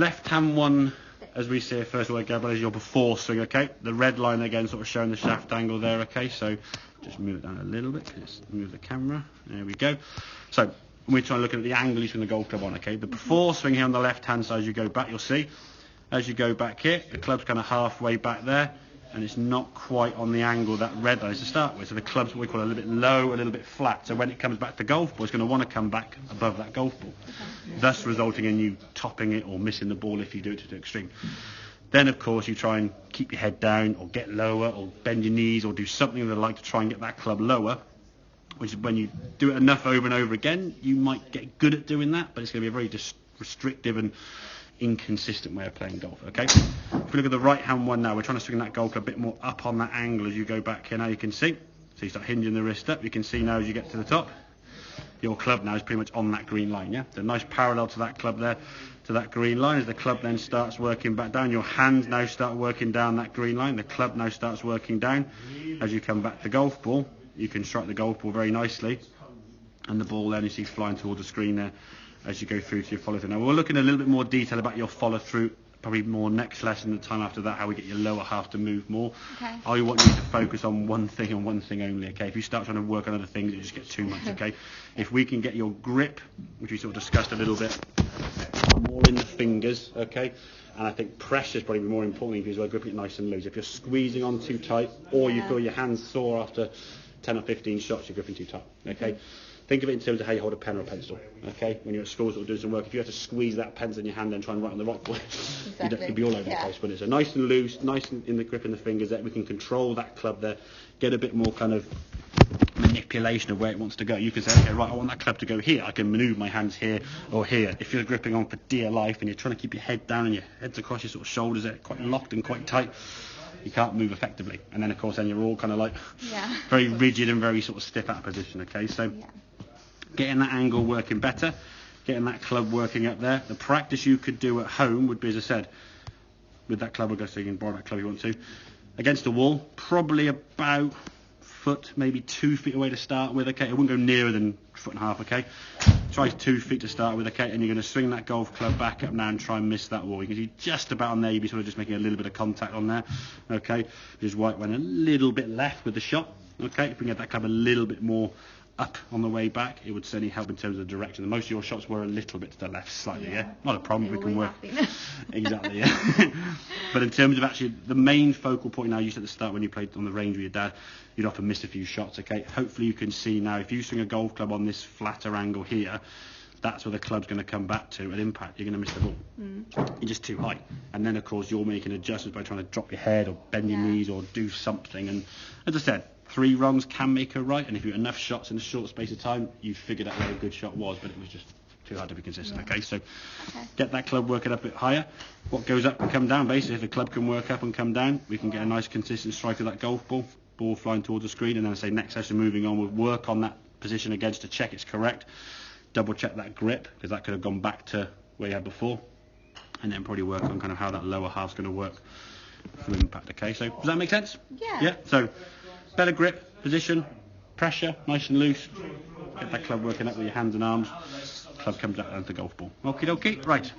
Left hand one, as we see it first of all, Gabriel, is your before swing, okay? The red line again sort of showing the shaft angle there, okay? So just move it down a little bit, just move the camera, there we go. So we're trying to look at the angle you swing the golf club on, okay? The before swing here on the left hand side, as you go back, you'll see, as you go back here, the club's kind of halfway back there, and it's not quite on the angle that red line is to start with. So the club's what we call a little bit low, a little bit flat. So when it comes back to golf ball, it's going to want to come back above that golf ball, thus resulting in you topping it or missing the ball if you do it to the extreme. Then, of course, you try and keep your head down or get lower or bend your knees or do something that like to try and get that club lower, which is when you do it enough over and over again, you might get good at doing that, but it's going to be a very restrictive and inconsistent way of playing golf, okay? If we look at the right hand one now, we're trying to swing that golf club a bit more up on that angle as you go back here. Now you can see, so you start hinging the wrist up, you can see now as you get to the top, your club now is pretty much on that green line, yeah? So nice parallel to that club there, to that green line. As the club then starts working back down, your hands now start working down that green line, the club now starts working down. As you come back to the golf ball, you can strike the golf ball very nicely, and the ball then you see flying towards the screen there as you go through to your follow through. Now we'll look in a little bit more detail about your follow through, probably more next lesson, the time after that, how we get your lower half to move more. Okay. I want you to focus on one thing and one thing only, okay? If you start trying to work on other things, it just gets too much, okay? If we can get your grip, which we sort of discussed a little bit, more in the fingers, okay? And I think pressure is probably more important because we're gripping it nice and loose. If you're squeezing on too tight, or you feel your hands sore after 10 or 15 shots, you're gripping too tight, okay? Think of it in terms of how you hold a pen or a pencil, okay? When you're at school sort of doing some work, if you have to squeeze that pencil in your hand and try and write on the rock board, you'd be all over the place. But it's a nice and loose, nice and in the grip in the fingers there. We can control that club there, get a bit more kind of manipulation of where it wants to go. You can say, okay, right, I want that club to go here. I can manoeuvre my hands here or here. If you're gripping on for dear life and you're trying to keep your head down and your head's across your sort of shoulders, they're quite locked and quite tight, you can't move effectively. And then, of course, then you're all kind of like very rigid and very sort of stiff out of position, okay? So getting that angle working better, getting that club working up there. The practice you could do at home would be, as I said, with that club, so you can borrow that club if you want to, against the wall, probably about foot, maybe 2 feet away to start with, okay? It wouldn't go nearer than a foot and a half, okay? Try 2 feet to start with, okay? And you're going to swing that golf club back up now and try and miss that wall. You can see just about on there, you'd be sort of just making a little bit of contact on there, okay? Just white went a little bit left with the shot, okay? If we can get that club a little bit more up on the way back, it would certainly help in terms of the direction. Most of your shots were a little bit to the left, slightly, not a problem, we can work. Exactly, But in terms of actually the main focal point now, you said at the start when you played on the range with your dad, you'd often miss a few shots, okay? Hopefully you can see now, if you swing a golf club on this flatter angle here, that's where the club's going to come back to at impact. You're going to miss the ball. You're just too high. And then, of course, you're making adjustments by trying to drop your head or bend your knees or do something. And as I said, 3 wrongs can make a right, and if you get enough shots in a short space of time, you figured out where a good shot was, but it was just too hard to be consistent, okay? So get that club working up a bit higher. What goes up can come down, basically. If the club can work up and come down, we can get a nice consistent strike of that golf ball flying towards the screen, and then I say next session moving on, we'll work on that position again to check it's correct, double check that grip, because that could have gone back to where you had before, and then probably work on kind of how that lower half's going to work through impact, okay? So does that make sense? Yeah, so better grip, position, pressure, nice and loose. Get that club working up with your hands and arms. Club comes out onto the golf ball. Okie dokie, right.